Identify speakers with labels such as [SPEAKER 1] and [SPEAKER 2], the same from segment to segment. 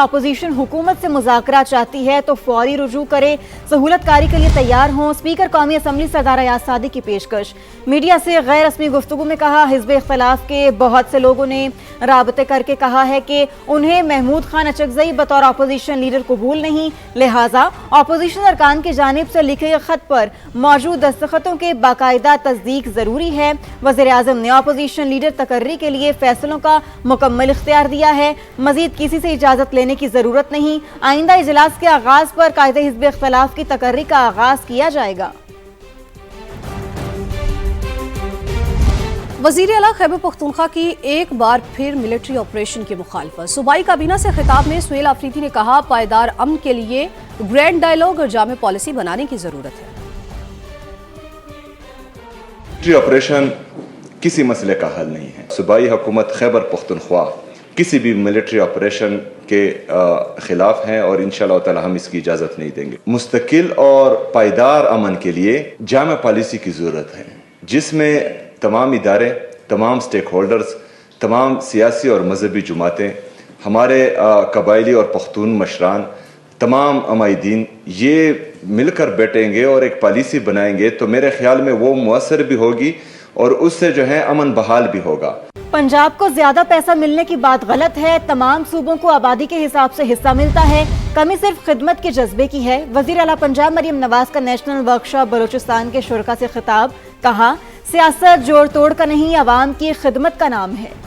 [SPEAKER 1] Opposition हुकूमत से मुज़ाकरा चाहती है तो फौरी रुजू करे, सहूलतकारी के लिए तैयार हों। स्पीकर कौमी असम्बली सरदार अयाज सादिक की पेशकश। मीडिया से गैर रस्मी गुफ्तगू में कहा, हिज़्ब इख्तिलाफ के बहुत से लोगों ने राबते करके कहा है कि उन्हें महमूद खान अचकज़ई बतौर अपोजिशन लीडर कबूल नहीं, लिहाजा अपोजिशन अरकान की जानिब से लिखे गए खत पर मौजूद दस्तखतों के बाकायदा तस्दीक जरूरी है। वज़ीर आज़म ने अपोजिशन लीडर तकर्री के लिए फैसलों का मुकम्मल इख्तियार दिया है। मजीद किसी से इजाजत लेने की जरूरत नहीं। आइंदा इजलास के आगाज पर कायदे हिज़्ब इख्तिलाफ की तकर्री का आगाज किया जाएगा।
[SPEAKER 2] वज़ीर आला खैबर पख्तूनख्वा की एक बार फिर मिलिट्री ऑपरेशन की मुखालफत। सूबाई काबीना से खिताब में सुहेल आफरीदी ने कहा, पायदार अमन के लिए ग्रैंड डायलॉग और जामे पॉलिसी बनाने की जरूरत है।
[SPEAKER 3] मिलिट्री ऑपरेशन किसी मसले का हल नहीं है। सूबाई हुकूमत खैबर पख्तूनख्वा किसी भी मिलिट्री ऑपरेशन के खिलाफ हैं और इंशाअल्लाह ताला हम इसकी इजाज़त नहीं देंगे। मुस्तकिल और पायदार अमन के लिए जामे पॉलिसी की ज़रूरत है, जिसमें तमाम इदारे, तमाम स्टेक होल्डर्स, तमाम सियासी और मजहबी जुमातें, हमारे कबायली और पख्तून मशरान, तमाम अमायदीन ये मिलकर बैठेंगे और एक पॉलिसी बनाएंगे तो मेरे ख्याल में वो मुअस्सर भी होगी और उससे जो है अमन बहाल भी होगा।
[SPEAKER 1] पंजाब को ज्यादा पैसा मिलने की बात गलत है। तमाम सूबों को आबादी के हिसाब से हिस्सा मिलता है, कमी सिर्फ खिदमत के जज्बे की है। वजीर आला पंजाब मरियम नवाज का नेशनल वर्कशॉप बलोचिस्तान के शुरका से खिताब। कहा, सियासत जोड़ तोड़ का नहीं, अवाम की खिदमत का नाम है।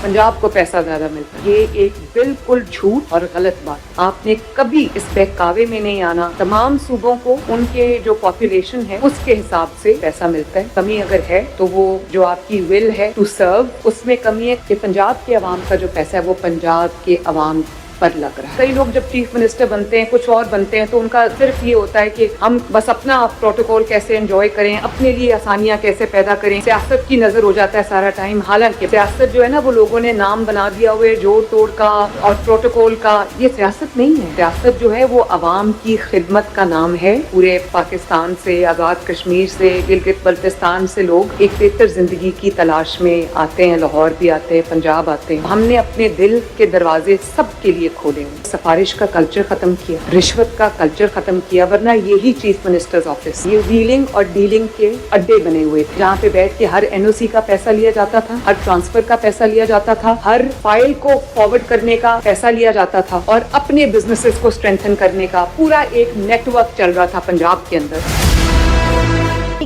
[SPEAKER 4] पंजाब को पैसा ज्यादा मिलता है, ये एक बिल्कुल झूठ और गलत बात। आपने कभी इस बहकावे में नहीं आना। तमाम सूबों को उनके जो पॉपुलेशन है उसके हिसाब से पैसा मिलता है। कमी अगर है तो वो जो आपकी विल है टू सर्व, उसमें कमी है कि पंजाब के अवाम का जो पैसा है वो पंजाब के अवाम पर लग रहा है। कई लोग जब चीफ मिनिस्टर बनते हैं, कुछ और बनते हैं, तो उनका सिर्फ ये होता है कि हम बस अपना प्रोटोकॉल कैसे एंजॉय करें, अपने लिए आसानियां कैसे पैदा करें, सियासत की नजर हो जाता है सारा टाइम। हालांकि सियासत जो है ना, वो लोगों ने नाम बना दिया हुआ है जोड़ तोड़ का और प्रोटोकॉल का। ये सियासत नहीं है। सियासत जो है वो अवाम की खिदमत का नाम है। पूरे पाकिस्तान से, आजाद कश्मीर से, गिलगित बल्तिस्तान से लोग एक बेहतर जिंदगी की तलाश में आते हैं। लाहौर भी आते हैं, पंजाब आते हैं। हमने अपने दिल के दरवाजे सबके लिए खोले हुए। सिफारिश का कल्चर खत्म किया, रिश्वत का कल्चर खत्म किया, वरना यही चीफ मिनिस्टर्स ऑफिस ये व्हीलिंग और डीलिंग के अड्डे बने हुए थे, जहाँ पे बैठ के हर एनओसी का पैसा लिया जाता था, हर ट्रांसफर का पैसा लिया जाता था, हर फाइल को फॉरवर्ड करने का पैसा लिया जाता था और अपने बिजनेसेस को स्ट्रेंथन करने का पूरा एक नेटवर्क चल रहा था पंजाब के अंदर।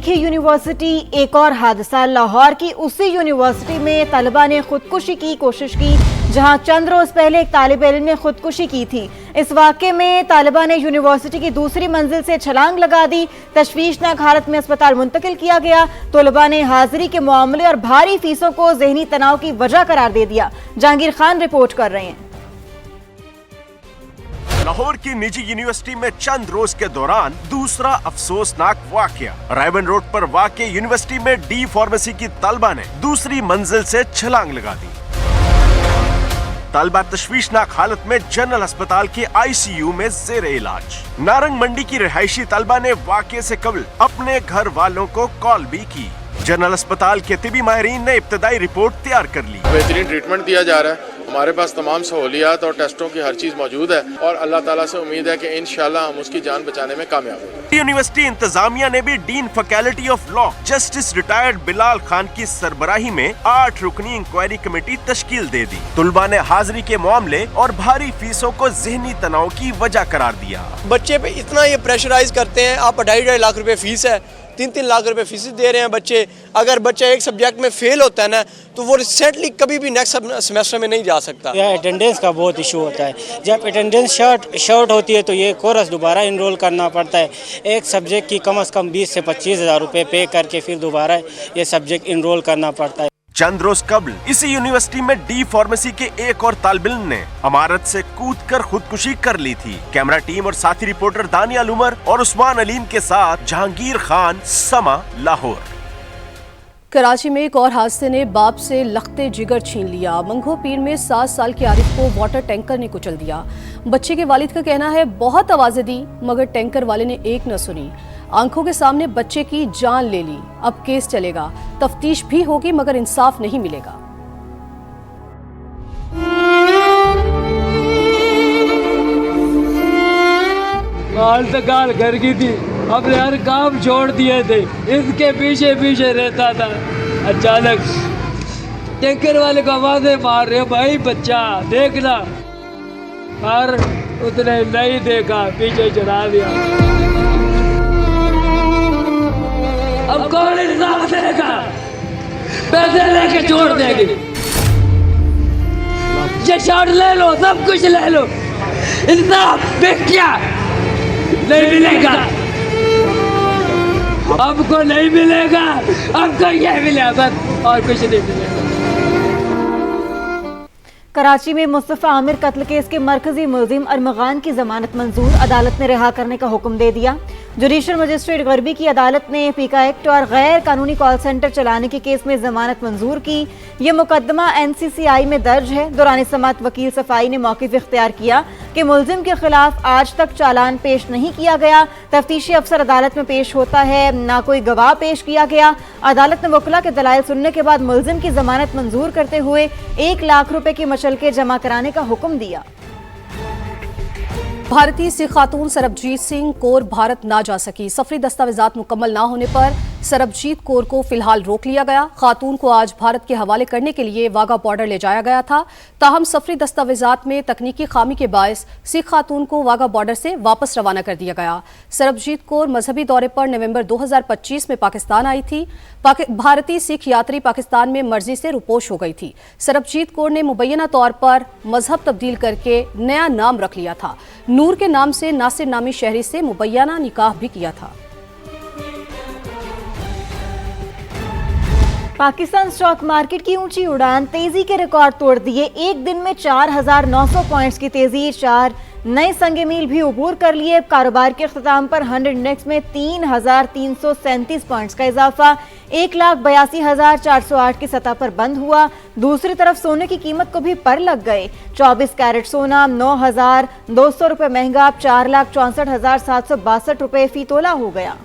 [SPEAKER 1] यूनिवर्सिटी एक और हादसा। लाहौर की उसी यूनिवर्सिटी में तलबा ने खुदकुशी की कोशिश की, जहां चंद रोज पहले एक तालिब इल्म ने खुदकुशी की थी। इस वाक़े में तालिबा ने यूनिवर्सिटी की दूसरी मंजिल से छलांग लगा दी। तशवीशनाक हालत में अस्पताल मुंतकिल किया गया। तलबा ने हाजिरी के मामले और भारी फीसों को जहनी तनाव की वजह करार दे दिया। जहांगीर खान रिपोर्ट कर रहे हैं।
[SPEAKER 5] लाहौर की निजी यूनिवर्सिटी में चंद रोज के दौरान दूसरा अफसोसनाक वाकया। रायबन रोड पर वाक़ यूनिवर्सिटी में डी फार्मेसी की तलबा ने दूसरी मंजिल से छलांग लगा दी। तलबा तशवीशनाक हालत में जनरल अस्पताल के आईसीयू में ज़ेरे इलाज। नारंग मंडी की रिहायशी तलबा ने वाक़े से कबल अपने घर वालों को कॉल भी की। जनरल अस्पताल के तिबी माहिरीन ने इब्तदाई रिपोर्ट तैयार कर ली।
[SPEAKER 6] बेहतरीन ट्रीटमेंट दिया जा रहा है, हमारे पास तमाम सहूलियात और टेस्टों की हर चीज मौजूद है और अल्लाह ताला से उम्मीद है कि इंशाल्लाह हम उसकी जान बचाने में कामयाब होंगे।
[SPEAKER 5] यूनिवर्सिटी इंतजामिया ने भी dean faculty of law justice retired Bilal Khan की सरबराही में 8 रुकनी इंक्वायरी कमेटी तश्कील दे दी। तुलबा ने हाजिरी के मामले और भारी फीसों को जहनी तनाव की वजह करार दिया।
[SPEAKER 7] बच्चे पे इतना ये प्रेशराइज करते हैं, आप 2.5 लाख रुपए फीस है, 3-3 लाख रुपए फीस दे रहे हैं बच्चे। अगर बच्चा एक सब्जेक्ट में फेल होता है ना, तो वो रिसेंटली कभी भी नेक्स्ट सेमेस्टर में नहीं जा सकता।
[SPEAKER 8] यह अटेंडेंस का बहुत इशू होता है। जब अटेंडेंस शॉर्ट होती है तो ये कोर्स दोबारा इनरोल करना पड़ता है। एक सब्जेक्ट की कम से कम 20 से 25 हज़ार रुपये पे करके फिर दोबारा ये सब्जेक्ट इनरोल करना पड़ता है।
[SPEAKER 5] चंद रोज कबल इसी यूनिवर्सिटी में डी फार्मेसी के एक और तालिब इल्म ने इमारत से कूदकर खुदकुशी कर ली थी। कैमरा टीम और साथी रिपोर्टर दानियाल उमर और उस्मान अलीम के साथ जहांगीर खान, समा, लाहौर।
[SPEAKER 2] कराची में एक और हादसे ने बाप से लखते जिगर छीन लिया। मंगो पीर में 7 साल के आरिफ को वाटर टैंकर ने कुचल दिया। बच्चे के वालिद का कहना है बहुत आवाजें दी मगर टैंकर वाले ने एक न सुनी। आंखों के सामने बच्चे की जान ले ली। अब केस चलेगा, तफ्तीश भी होगी मगर इंसाफ नहीं मिलेगा।
[SPEAKER 9] हाल तकाल घर की थी, अपने हर काम छोड़ दिए थे, इसके पीछे पीछे रहता था। अचानक टैंकर वाले को आवाज़ें मार रहे, भाई बच्चा देखना, और उसने नहीं देखा, पीछे चढ़ा दिया। अब कौन इंसाफ देगा? पैसे लेके छोड़ देगी, ये शॉट ले लो, सब कुछ ले लो, इंसाफ क्या नहीं मिलेगा, आपको नहीं मिलेगा, आपको ये मिलेगा बस, और कुछ नहीं मिलेगा।
[SPEAKER 1] कराची में मुस्तफा आमिर कत्ल केस के मरकजी मुलजिम अरमगान की जमानत मंजूर, अदालत ने रिहा करने का हुक्म दे दिया। जुडिशल मजिस्ट्रेट गरबी की अदालत ने पीका एक्ट और गैर कानूनी कॉल सेंटर चलाने के केस में जमानत मंजूर की। यह मुकदमा NCCI में दर्ज है। दौरान समाअत वकील सफाई ने मौक़िफ़ इख्तियार किया कि मुलजिम के खिलाफ आज तक चालान पेश नहीं किया गया। तफ्तीशी अफसर अदालत में पेश होता है, ना कोई गवाह पेश किया गया। अदालत ने वकला के दलाइल सुनने के बाद मुलजिम की जमानत मंजूर करते हुए 1 लाख रुपए की मशल्के जमा कराने का हुक्म दिया।
[SPEAKER 2] भारतीय सिख खातून सरबजीत सिंह कौर भारत ना जा सकी। सफरी दस्तावेजात मुकम्मल ना होने पर सरबजीत कौर को फिलहाल रोक लिया गया। खातून को आज भारत के हवाले करने के लिए वाघा बॉर्डर ले जाया गया था, ताहम सफरी दस्तावेजात में तकनीकी खामी के बायस सिख खातून को वाघा बॉर्डर से वापस रवाना कर दिया गया। सरबजीत कौर मजहबी दौरे पर नवंबर 2025 में पाकिस्तान आई थी। भारतीय सिख यात्री पाकिस्तान में मर्जी से रुपोश हो गई थी। सरबजीत कौर ने मुबैना तौर पर मजहब तब्दील करके नया नाम रख लिया था। नूर के नाम से नासिर नामी शहरी से मुबैना निकाह भी किया था।
[SPEAKER 1] पाकिस्तान स्टॉक मार्केट की ऊंची उड़ान, तेजी के रिकॉर्ड तोड़ दिए। एक दिन में 4,900 पॉइंट्स की तेजी, 4 नए संगे मील भी उबूर कर लिए। कारोबार के अख्ताम पर 100 इंडेक्स में 3,337 पॉइंट्स का इजाफा 1,82,408 की सतह पर बंद हुआ। दूसरी तरफ सोने की कीमत को भी पर लग गए। 24 कैरेट सोना 9,200 रुपये महंगा 4,64,762 रुपये फी तोला हो गया।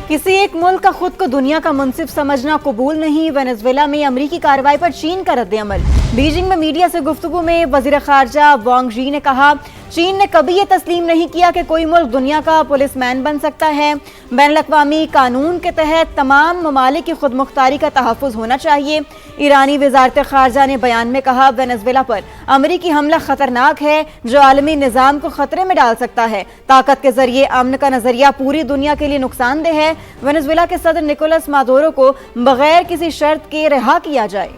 [SPEAKER 1] किसी एक मुल्क का खुद को दुनिया का मुंसिफ समझना कबूल नहीं। वेनेजुएला में अमरीकी कार्रवाई पर चीन का रद्द-ए-अमल। बीजिंग में मीडिया से गुफ्तगू में वजीर खारजा वांग यी ने कहा, चीन ने कभी ये तस्लीम नहीं किया कि कोई मुल्क दुनिया का पुलिसमैन बन सकता है। बैनुल-अक़वामी कानून के तहत तमाम ममालिक की खुद मुख्तारी का तहफ़्फ़ुज़ होना चाहिए। ईरानी वज़ारत ख़ारजा ने बयान में कहा, वेनेजुएला पर अमरीकी हमला खतरनाक है जो आलमी निज़ाम को खतरे में डाल सकता है। ताकत के जरिए अमन का नजरिया पूरी दुनिया के लिए नुकसानदेह है। वेनेजुएला के सदर निकोलस मादुरो को बगैर किसी शर्त के रिहा किया जाए।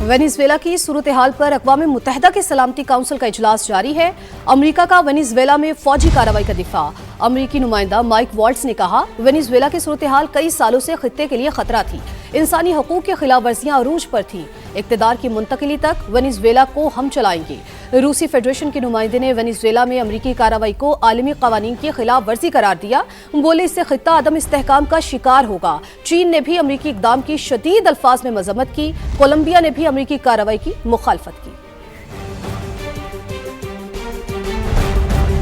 [SPEAKER 2] वेनेजुएला की सूरत हाल पर अक़वाम मुत्तहिदा के सलामती काउंसिल का इजलास जारी है। अमरीका का वेनेजुएला में फौजी कार्रवाई का दिफा। अमरीकी नुमाइंदा माइक वॉल्ट्स ने कहा, वेनेजुएला की सूरत हाल कई सालों से खित्ते के लिए खतरा थी। इंसानी हकूक की खिलाफ वर्जियां अरूज पर थी। इक़्तिदार की मुंतकिली तक वेनेजुएला को हम चलाएंगे। रूसी फेडरेशन के नुमाइंदे ने वेनेजुएला में अमरीकी कार्रवाई को आलमी कवानीन की खिलाफ वर्जी करार दिया। बोले, इससे खित्ता अदम इस्तेहकाम का शिकार होगा। चीन ने भी अमरीकी इक़दाम की शदीद अल्फाज में मजम्मत की। कोलंबिया ने भी अमरीकी कार्रवाई की मुखालफत की।